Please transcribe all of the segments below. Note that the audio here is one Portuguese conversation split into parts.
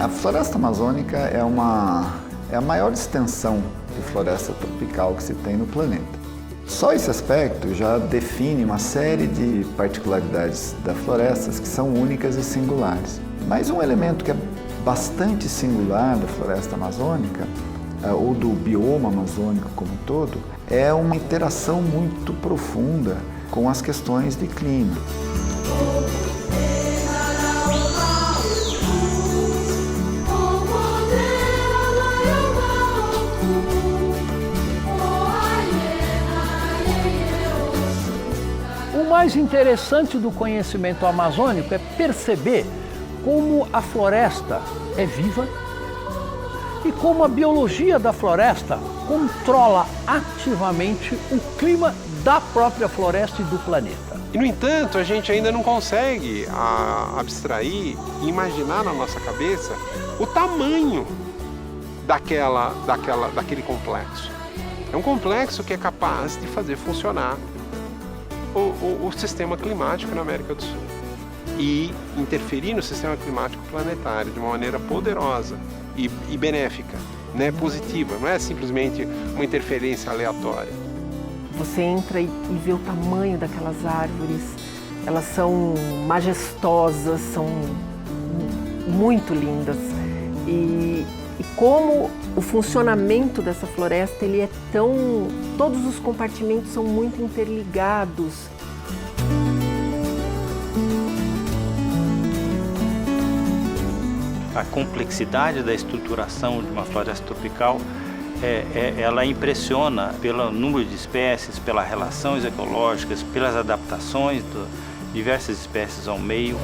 A floresta amazônica é a maior extensão de floresta tropical que se tem no planeta. Só esse aspecto já define uma série de particularidades das florestas que são únicas e singulares. Mas um elemento que é bastante singular da floresta amazônica, ou do bioma amazônico como um todo, é uma interação muito profunda com as questões de clima. O mais interessante do conhecimento amazônico é perceber como a floresta é viva e como a biologia da floresta controla ativamente o clima da própria floresta e do planeta. E, no entanto, a gente ainda não consegue abstrair e imaginar na nossa cabeça o tamanho daquele complexo. É um complexo que é capaz de fazer funcionar o sistema climático na América do Sul e interferir no sistema climático planetário de uma maneira poderosa e benéfica, né, positiva, não é simplesmente uma interferência aleatória. Você entra e vê o tamanho daquelas árvores, elas são majestosas, são muito lindas. E como o funcionamento dessa floresta, ele é tão... Todos os compartimentos são muito interligados. A complexidade da estruturação de uma floresta tropical, ela impressiona pelo número de espécies, pelas relações ecológicas, pelas adaptações de diversas espécies ao meio.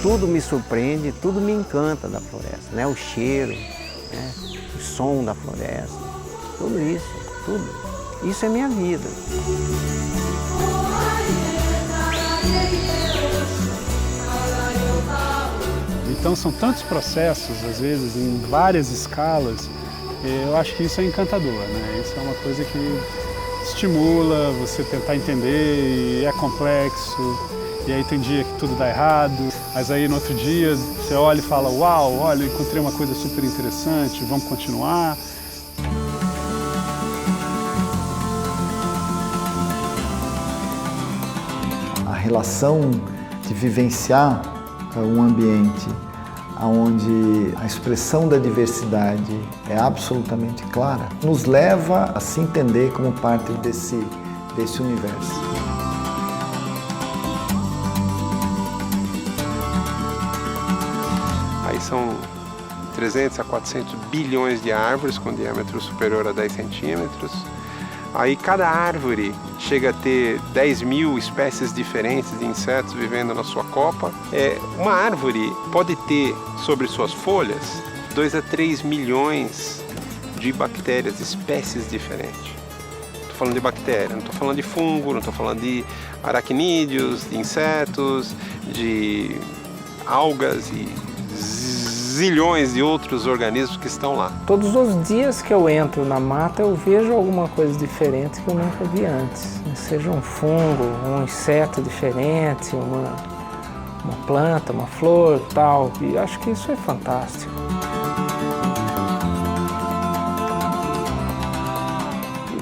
Tudo me surpreende, tudo me encanta da floresta, né? O cheiro, né? O som da floresta, tudo isso, tudo. Isso é minha vida. Então são tantos processos, às vezes, em várias escalas, eu acho que isso é encantador, né? Isso é uma coisa que estimula você tentar entender, e é complexo. E aí tem dia que tudo dá errado, mas aí no outro dia você olha e fala, uau, olha, encontrei uma coisa super interessante, vamos continuar. A relação de vivenciar um ambiente onde a expressão da diversidade é absolutamente clara, nos leva a se entender como parte desse universo. São 300 a 400 bilhões de árvores com diâmetro superior a 10 centímetros. Aí cada árvore chega a ter 10 mil espécies diferentes de insetos vivendo na sua copa. Uma árvore pode ter sobre suas folhas 2 a 3 milhões de bactérias, espécies diferentes. Estou falando de bactéria, não estou falando de fungo, não estou falando de aracnídeos, de insetos, de algas e zilhões de outros organismos que estão lá. Todos os dias que eu entro na mata, eu vejo alguma coisa diferente que eu nunca vi antes. Seja um fungo, um inseto diferente, uma planta, uma flor, tal. E acho que isso é fantástico.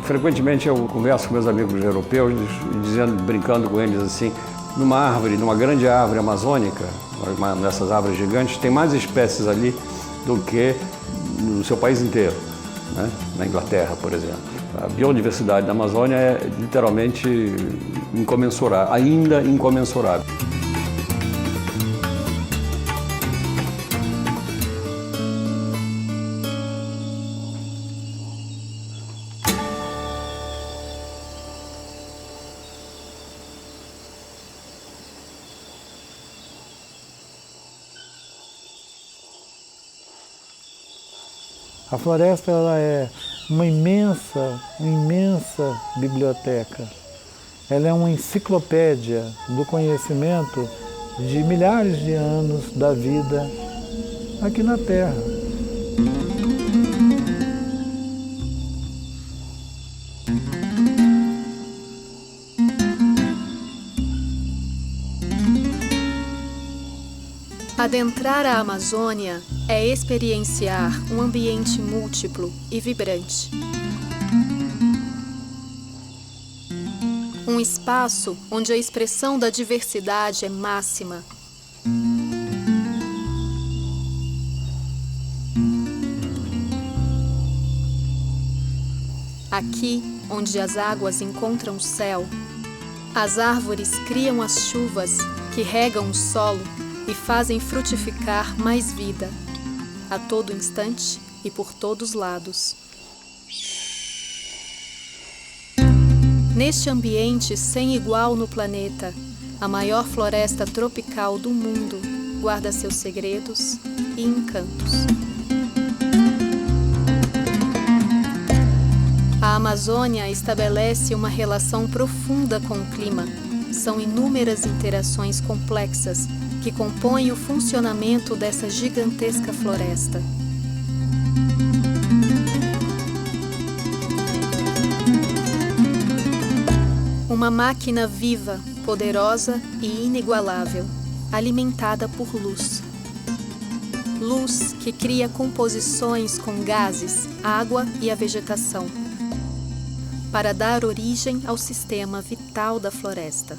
Frequentemente eu converso com meus amigos europeus, brincando com eles assim, numa grande árvore amazônica, uma dessas árvores gigantes, tem mais espécies ali do que no seu país inteiro, né? Na Inglaterra, por exemplo. A biodiversidade da Amazônia é literalmente incomensurável, ainda incomensurável. A floresta ela é uma imensa biblioteca. Ela é uma enciclopédia do conhecimento de milhares de anos da vida aqui na Terra. Adentrar a Amazônia é experienciar um ambiente múltiplo e vibrante. Um espaço onde a expressão da diversidade é máxima. Aqui, onde as águas encontram o céu, as árvores criam as chuvas que regam o solo e fazem frutificar mais vida, a todo instante e por todos lados. Neste ambiente sem igual no planeta, a maior floresta tropical do mundo guarda seus segredos e encantos. A Amazônia estabelece uma relação profunda com o clima. São inúmeras interações complexas que compõem o funcionamento dessa gigantesca floresta. Uma máquina viva, poderosa e inigualável, alimentada por luz. Luz que cria composições com gases, água e a vegetação, para dar origem ao sistema vital da floresta.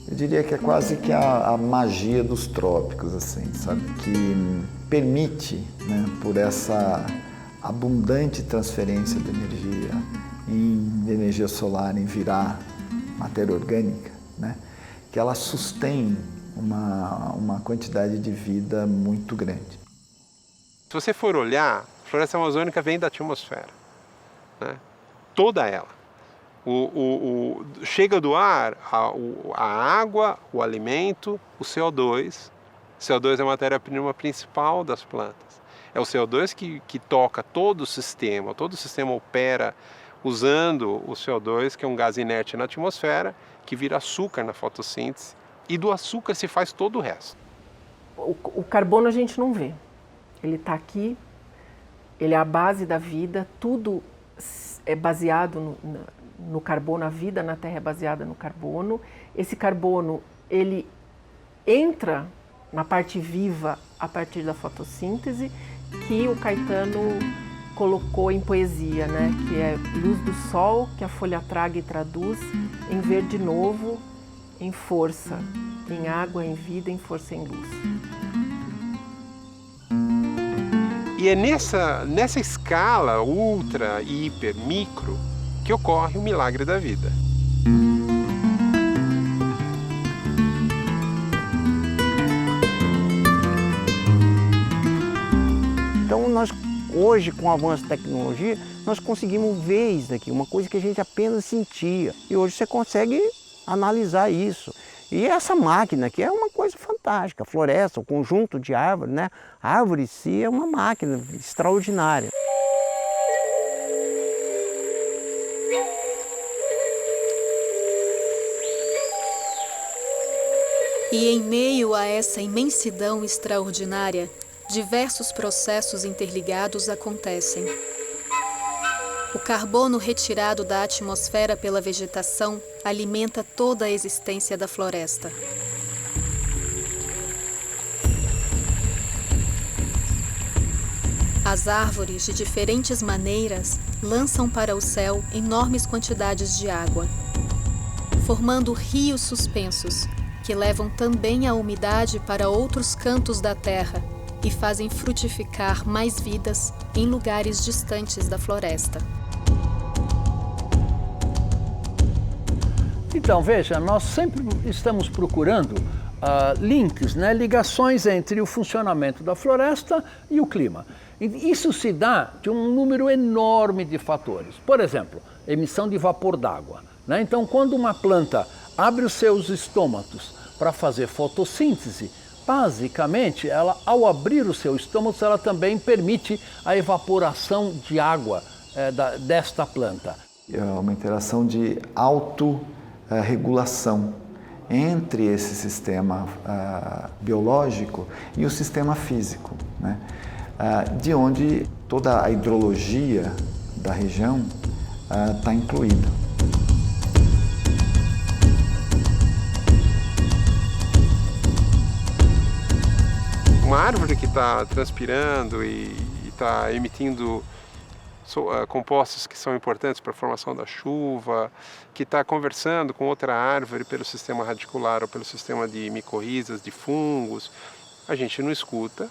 Eu diria que é quase que a magia dos trópicos, assim, sabe? Que permite, né, por essa abundante transferência de energia em energia solar, em virar matéria orgânica, né, que ela sustém uma quantidade de vida muito grande. Se você for olhar, a floresta amazônica vem da atmosfera, né? Toda ela. Chega do ar a água, o alimento, o CO2. O CO2 é a matéria-prima principal das plantas. É o CO2 que toca todo o sistema opera usando o CO2, que é um gás inerte na atmosfera, que vira açúcar na fotossíntese, e do açúcar se faz todo o resto. O carbono a gente não vê. Ele está aqui, ele é a base da vida, tudo é baseado no carbono, a vida na Terra é baseada no carbono. Esse carbono, ele entra na parte viva a partir da fotossíntese, que o Caetano colocou em poesia, né? Que é luz do sol que a folha traga e traduz em verde novo, em força, em água, em vida, em força, em luz. E é nessa escala ultra, hiper, micro que ocorre o milagre da vida. Então nós, hoje, com o avanço da tecnologia, nós conseguimos ver isso daqui, uma coisa que a gente apenas sentia. E hoje você consegue analisar isso. E essa máquina aqui é uma coisa fantástica, a floresta, o conjunto de árvores, né? A árvore em si é uma máquina extraordinária. E em meio a essa imensidão extraordinária, diversos processos interligados acontecem. O carbono retirado da atmosfera pela vegetação alimenta toda a existência da floresta. As árvores, de diferentes maneiras, lançam para o céu enormes quantidades de água, formando rios suspensos, que levam também a umidade para outros cantos da terra e fazem frutificar mais vidas em lugares distantes da floresta. Então, veja, nós sempre estamos procurando links, né, ligações entre o funcionamento da floresta e o clima. E isso se dá de um número enorme de fatores. Por exemplo, emissão de vapor d'água, né? Então, quando uma planta abre os seus estômatos para fazer fotossíntese, basicamente, ela, ao abrir o seu estômago, ela também permite a evaporação de água desta planta. É uma interação de autorregulação entre esse sistema biológico e o sistema físico, né? De onde toda a hidrologia da região está incluída. Uma árvore que está transpirando e está emitindo compostos que são importantes para a formação da chuva, que está conversando com outra árvore pelo sistema radicular ou pelo sistema de micorrizas, de fungos, a gente não escuta,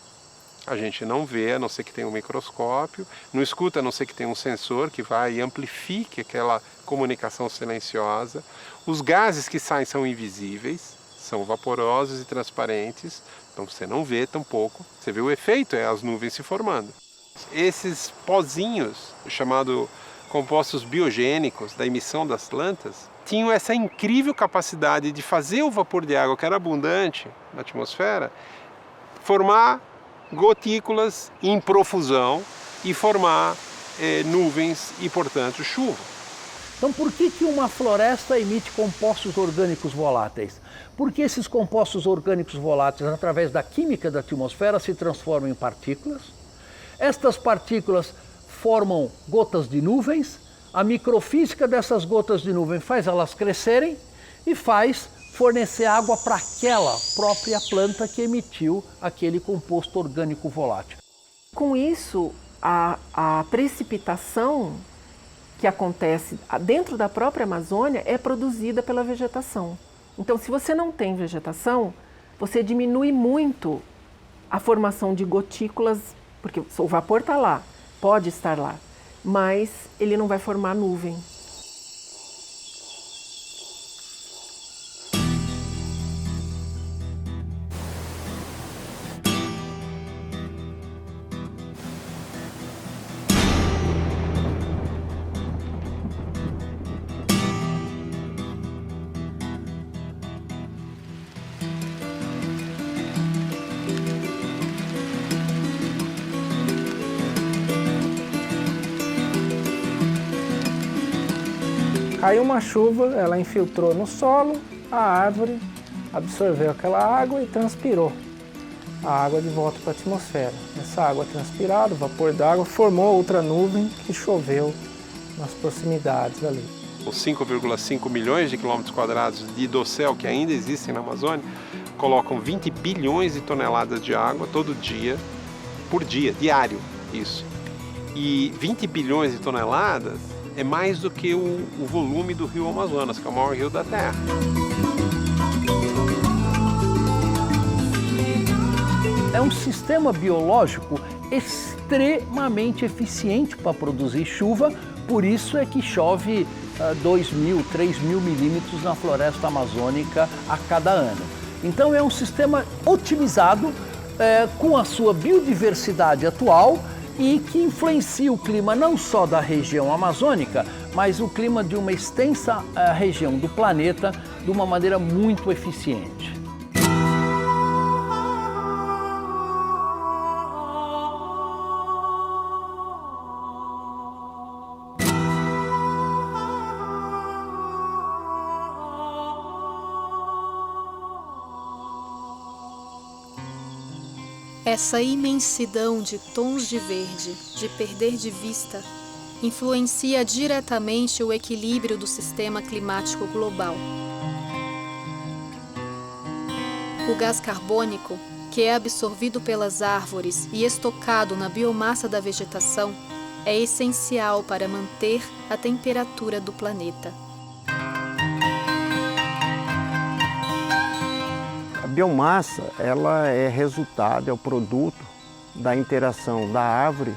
a gente não vê, a não ser que tenha um microscópio, não escuta, a não ser que tenha um sensor que vai e amplifique aquela comunicação silenciosa. Os gases que saem são invisíveis, são vaporosos e transparentes, então você não vê tampouco. Você vê o efeito, é as nuvens se formando. Esses pozinhos, chamados compostos biogênicos da emissão das plantas, tinham essa incrível capacidade de fazer o vapor de água, que era abundante na atmosfera, formar gotículas em profusão e formar nuvens e, portanto, chuva. Então, por que uma floresta emite compostos orgânicos voláteis? Porque esses compostos orgânicos voláteis, através da química da atmosfera, se transformam em partículas. Estas partículas formam gotas de nuvens, a microfísica dessas gotas de nuvem faz elas crescerem e faz fornecer água para aquela própria planta que emitiu aquele composto orgânico volátil. Com isso, a precipitação que acontece dentro da própria Amazônia é produzida pela vegetação. Então, se você não tem vegetação, você diminui muito a formação de gotículas, porque o vapor está lá, pode estar lá, mas ele não vai formar nuvem. Caiu uma chuva, ela infiltrou no solo, a árvore absorveu aquela água e transpirou a água de volta para a atmosfera. Essa água transpirada, o vapor d'água, formou outra nuvem que choveu nas proximidades ali. Os 5,5 milhões de quilômetros quadrados de dossel que ainda existem na Amazônia colocam 20 bilhões de toneladas de água todo dia, por dia, diário, isso. E 20 bilhões de toneladas é mais do que o volume do rio Amazonas, que é o maior rio da Terra. É um sistema biológico extremamente eficiente para produzir chuva, por isso é que chove 2.000, 3.000 milímetros na floresta amazônica a cada ano. Então é um sistema otimizado com a sua biodiversidade atual e que influencia o clima não só da região amazônica, mas o clima de uma extensa região do planeta de uma maneira muito eficiente. Essa imensidão de tons de verde, de perder de vista, influencia diretamente o equilíbrio do sistema climático global. O gás carbônico, que é absorvido pelas árvores e estocado na biomassa da vegetação, é essencial para manter a temperatura do planeta. A biomassa, ela é resultado, é o produto da interação da árvore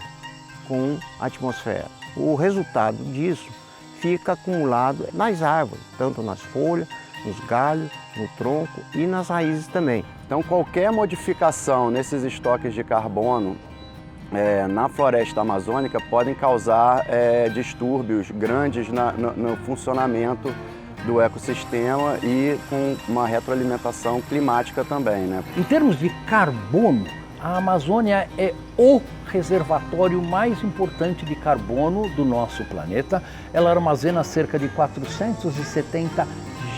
com a atmosfera. O resultado disso fica acumulado nas árvores, tanto nas folhas, nos galhos, no tronco e nas raízes também. Então, qualquer modificação nesses estoques de carbono na floresta amazônica podem causar distúrbios grandes no funcionamento do ecossistema e com uma retroalimentação climática também, né? Em termos de carbono, a Amazônia é o reservatório mais importante de carbono do nosso planeta. Ela armazena cerca de 470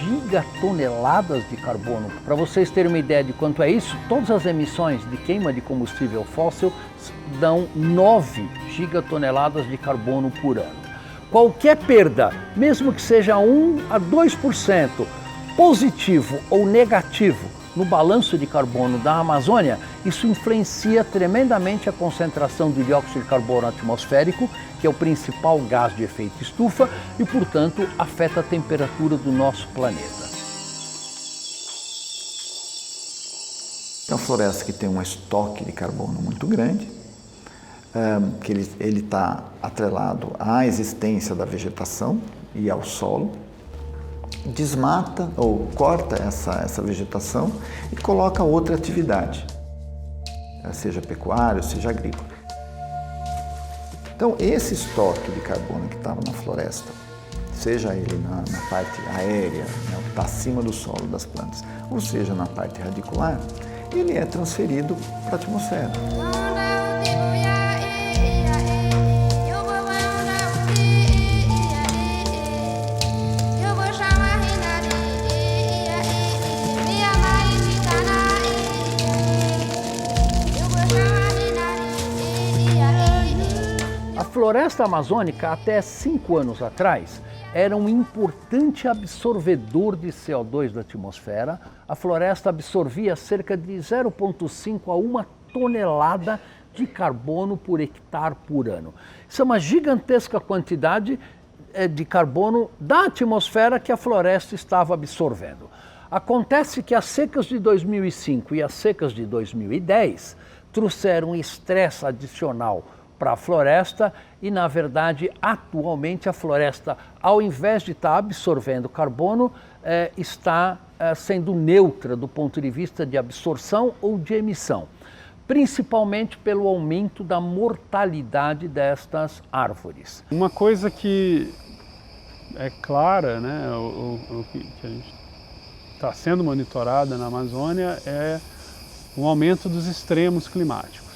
gigatoneladas de carbono. Para vocês terem uma ideia de quanto é isso, todas as emissões de queima de combustível fóssil dão 9 gigatoneladas de carbono por ano. Qualquer perda, mesmo que seja 1 a 2%, positivo ou negativo no balanço de carbono da Amazônia, isso influencia tremendamente a concentração do dióxido de carbono atmosférico, que é o principal gás de efeito estufa, e, portanto, afeta a temperatura do nosso planeta. É uma floresta que tem um estoque de carbono muito grande, que ele está atrelado à existência da vegetação e ao solo, desmata ou corta essa vegetação e coloca outra atividade, seja pecuária, seja agrícola. Então, esse estoque de carbono que estava na floresta, seja ele na parte aérea, né, o que está acima do solo das plantas, ou seja na parte radicular, ele é transferido para a atmosfera. A floresta amazônica, até 5 anos atrás, era um importante absorvedor de CO2 da atmosfera. A floresta absorvia cerca de 0,5 a 1 tonelada de carbono por hectare por ano. Isso é uma gigantesca quantidade de carbono da atmosfera que a floresta estava absorvendo. Acontece que as secas de 2005 e as secas de 2010 trouxeram estresse adicional para a floresta e, na verdade, atualmente a floresta, ao invés de estar absorvendo carbono, está sendo neutra do ponto de vista de absorção ou de emissão, principalmente pelo aumento da mortalidade destas árvores. Uma coisa que é clara, né, o que a gente está sendo monitorada na Amazônia é o aumento dos extremos climáticos.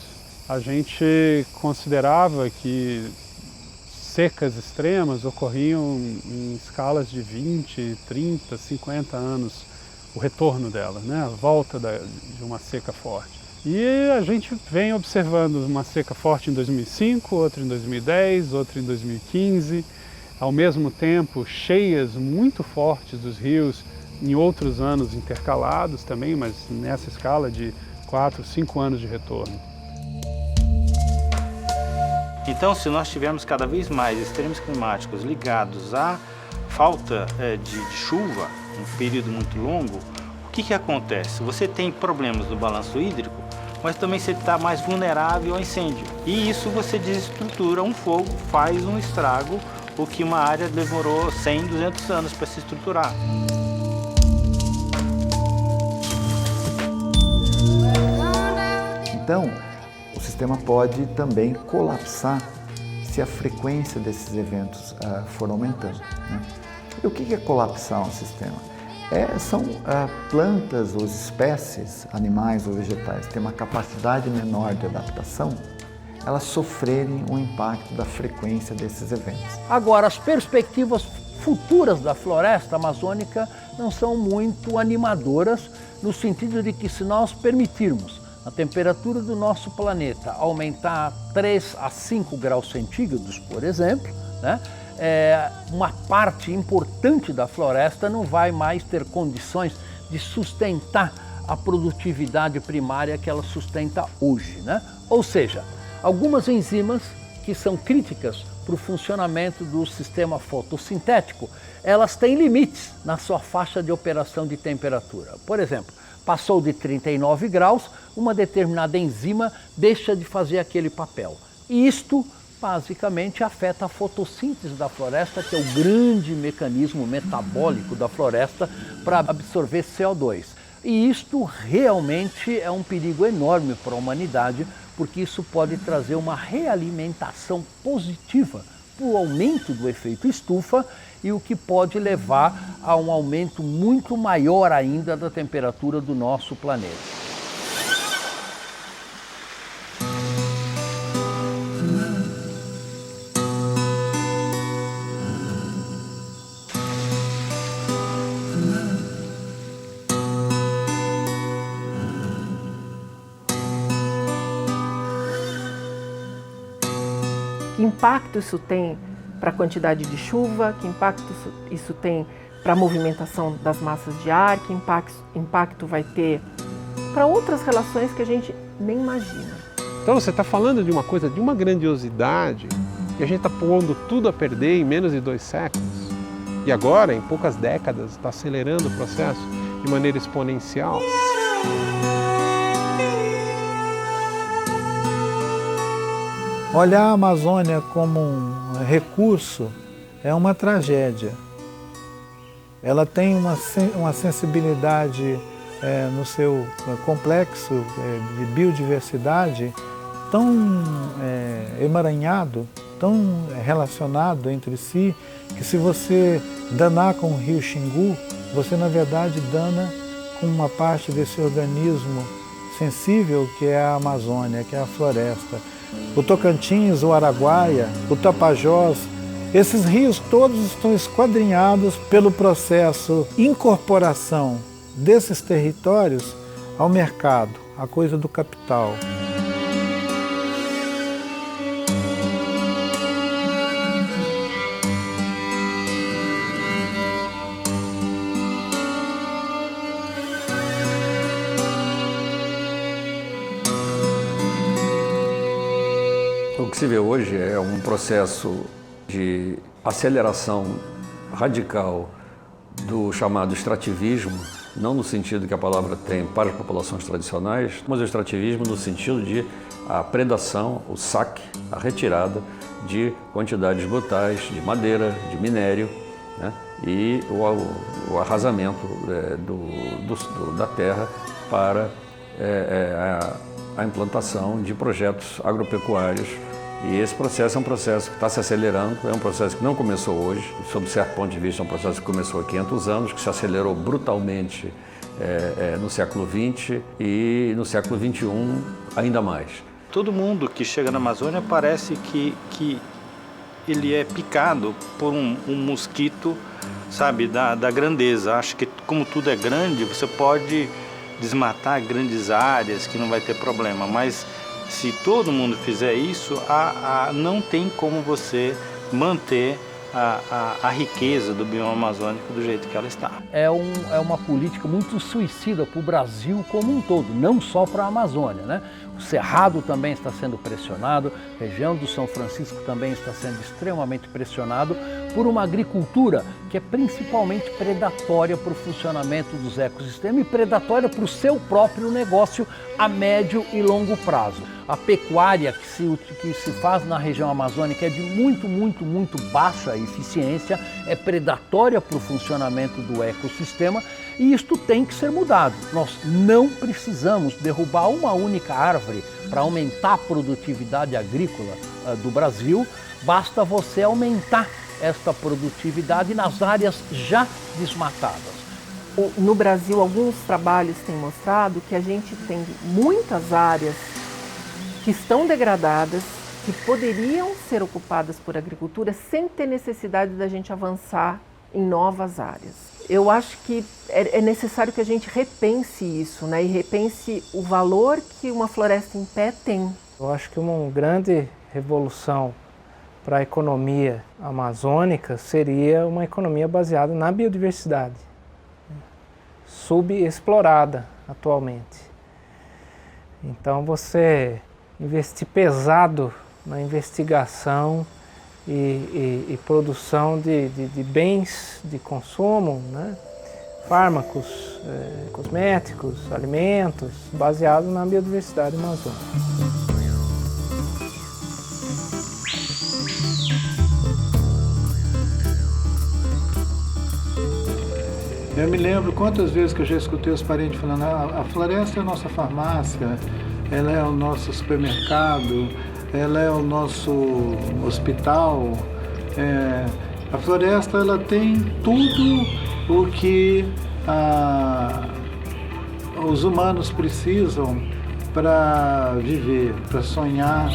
A gente considerava que secas extremas ocorriam em escalas de 20, 30, 50 anos, o retorno dela, né? A volta de uma seca forte. E a gente vem observando uma seca forte em 2005, outra em 2010, outra em 2015, ao mesmo tempo cheias muito fortes dos rios em outros anos intercalados também, mas nessa escala de 4, 5 anos de retorno. Então, se nós tivermos cada vez mais extremos climáticos ligados à falta de chuva, um período muito longo, o que acontece? Você tem problemas no balanço hídrico, mas também você está mais vulnerável ao incêndio. E isso você desestrutura um fogo, faz um estrago, o que uma área demorou 100, 200 anos para se estruturar. Então, o sistema pode também colapsar se a frequência desses eventos for aumentando, né? E o que é colapsar um sistema? São plantas ou espécies, animais ou vegetais, que têm uma capacidade menor de adaptação, elas sofrerem o impacto da frequência desses eventos. Agora, as perspectivas futuras da floresta amazônica não são muito animadoras, no sentido de que, se nós permitirmos a temperatura do nosso planeta aumentar 3 a 5 graus centígrados, por exemplo, né, uma parte importante da floresta não vai mais ter condições de sustentar a produtividade primária que ela sustenta hoje, né? Ou seja, algumas enzimas que são críticas para o funcionamento do sistema fotossintético, elas têm limites na sua faixa de operação de temperatura. Por exemplo, passou de 39 graus, uma determinada enzima deixa de fazer aquele papel. E isto, basicamente, afeta a fotossíntese da floresta, que é o grande mecanismo metabólico da floresta para absorver CO2. E isto realmente é um perigo enorme para a humanidade, porque isso pode trazer uma realimentação positiva para o aumento do efeito estufa, e o que pode levar a um aumento muito maior ainda da temperatura do nosso planeta. Que impacto isso tem para a quantidade de chuva, que impacto isso tem para a movimentação das massas de ar, que impacto vai ter para outras relações que a gente nem imagina. Então você está falando de uma coisa, de uma grandiosidade, e a gente está pondo tudo a perder em menos de 2 séculos. E agora, em poucas décadas, está acelerando o processo de maneira exponencial. Olhar a Amazônia como um recurso é uma tragédia. Ela tem uma sensibilidade no seu complexo de biodiversidade tão emaranhado, tão relacionado entre si, que se você danar com o rio Xingu, você na verdade dana com uma parte desse organismo sensível que é a Amazônia, que é a floresta. O Tocantins, o Araguaia, o Tapajós, esses rios todos estão esquadrinhados pelo processo de incorporação desses territórios ao mercado, a coisa do capital. O que se vê hoje é um processo de aceleração radical do chamado extrativismo, não no sentido que a palavra tem para as populações tradicionais, mas o extrativismo no sentido de a predação, o saque, a retirada de quantidades brutais de madeira, de minério, né, e o arrasamento da terra para a implantação de projetos agropecuários. E esse processo é um processo que está se acelerando, é um processo que não começou hoje, sob certo ponto de vista é um processo que começou há 500 anos, que se acelerou brutalmente no século XX e no século XXI ainda mais. Todo mundo que chega na Amazônia parece que ele é picado por um mosquito, sabe, da grandeza. Acho que como tudo é grande, você pode desmatar grandes áreas que não vai ter problema, mas se todo mundo fizer isso, não tem como você manter a riqueza do bioma amazônico do jeito que ela está. É uma política muito suicida para o Brasil como um todo, não só para a Amazônia, né? O Cerrado também está sendo pressionado, a região do São Francisco também está sendo extremamente pressionado por uma agricultura que é principalmente predatória para o funcionamento dos ecossistemas e predatória para o seu próprio negócio a médio e longo prazo. A pecuária que se faz na região amazônica é de muito baixa eficiência, é predatória para o funcionamento do ecossistema e isto tem que ser mudado. Nós não precisamos derrubar uma única árvore para aumentar a produtividade agrícola do Brasil, basta você aumentar esta produtividade nas áreas já desmatadas. No Brasil, alguns trabalhos têm mostrado que a gente tem muitas áreas que estão degradadas, que poderiam ser ocupadas por agricultura sem ter necessidade da gente avançar em novas áreas. Eu acho que é necessário que a gente repense isso, né? E repense o valor que uma floresta em pé tem. Eu acho que uma grande revolução para a economia amazônica seria uma economia baseada na biodiversidade, subexplorada atualmente. Então você investir pesado na investigação e produção de bens de consumo, né? Fármacos, cosméticos, alimentos, baseados na biodiversidade amazônica. Eu me lembro quantas vezes que eu já escutei os parentes falando: a floresta é a nossa farmácia, ela é o nosso supermercado, ela é o nosso hospital. A floresta ela tem tudo o que os humanos precisam para viver, para sonhar.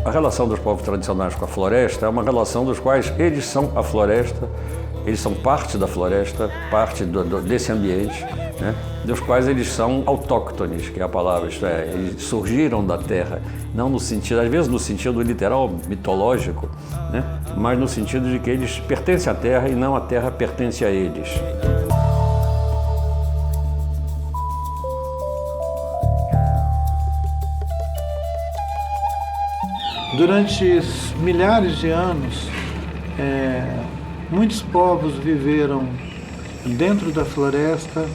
A relação dos povos tradicionais com a floresta é uma relação dos quais eles são a floresta, eles são parte da floresta, parte desse ambiente, né? Dos quais eles são autóctones, que é a palavra, isto é, eles surgiram da terra, não no sentido, às vezes no sentido literal, mitológico, né? Mas no sentido de que eles pertencem à terra e não a terra pertence a eles. Durante milhares de anos, muitos povos viveram dentro da floresta,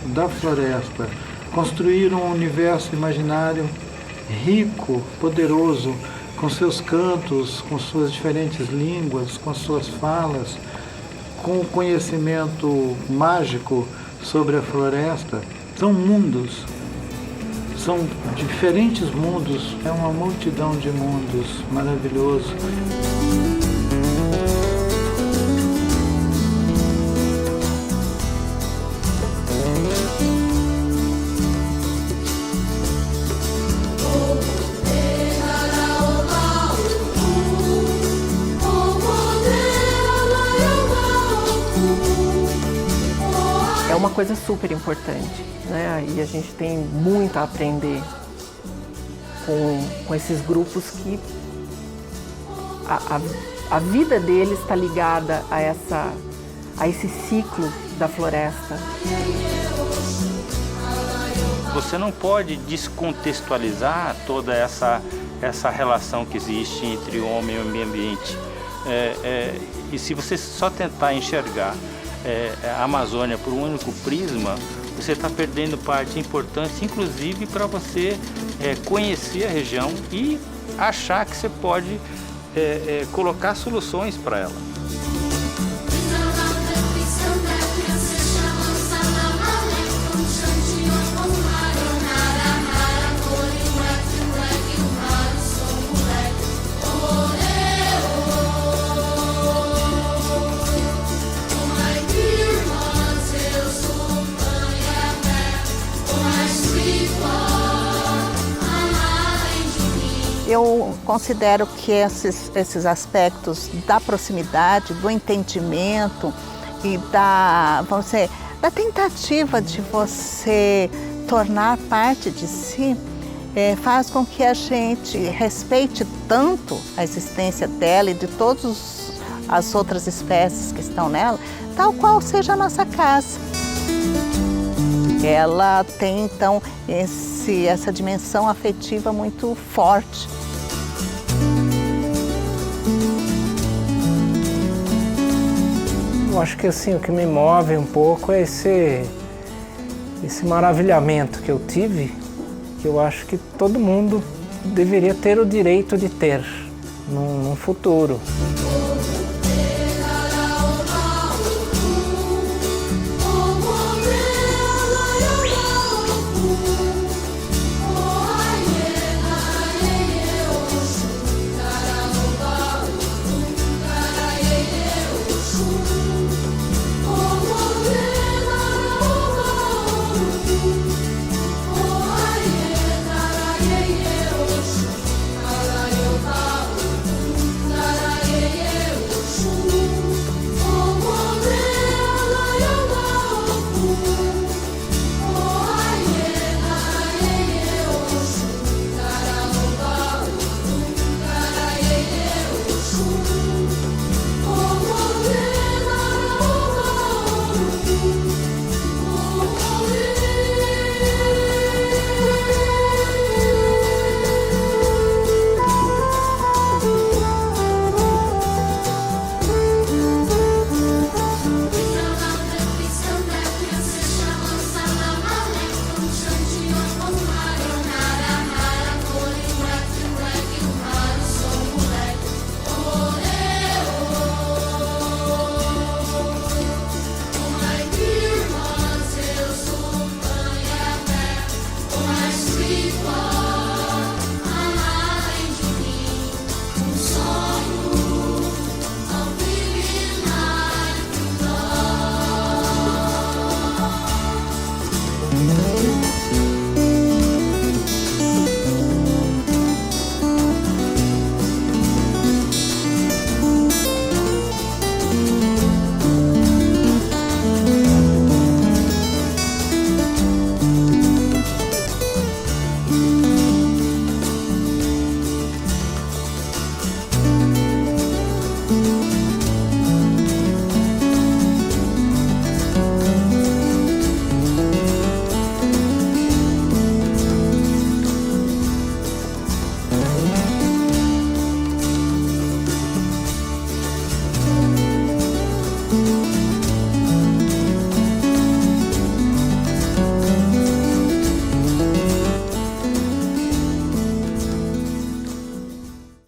construíram um universo imaginário rico, poderoso, com seus cantos, com suas diferentes línguas, com suas falas, com o conhecimento mágico sobre a floresta. São mundos. São diferentes mundos, é uma multidão de mundos, maravilhoso. É uma coisa super importante, né? E a gente tem muito a aprender com esses grupos que a vida deles está ligada a esse ciclo da floresta. Você não pode descontextualizar toda essa relação que existe entre o homem e o meio ambiente. E se você só tentar enxergar a Amazônia por um único prisma, você está perdendo parte importante, inclusive para você conhecer a região e achar que você pode colocar soluções para ela. Eu considero que esses aspectos da proximidade, do entendimento e da tentativa de você tornar parte de si, faz com que a gente respeite tanto a existência dela e de todas as outras espécies que estão nela, tal qual seja a nossa casa. Ela tem, então, essa dimensão afetiva muito forte. Eu acho que assim, o que me move um pouco é esse maravilhamento que eu tive, que eu acho que todo mundo deveria ter o direito de ter num futuro.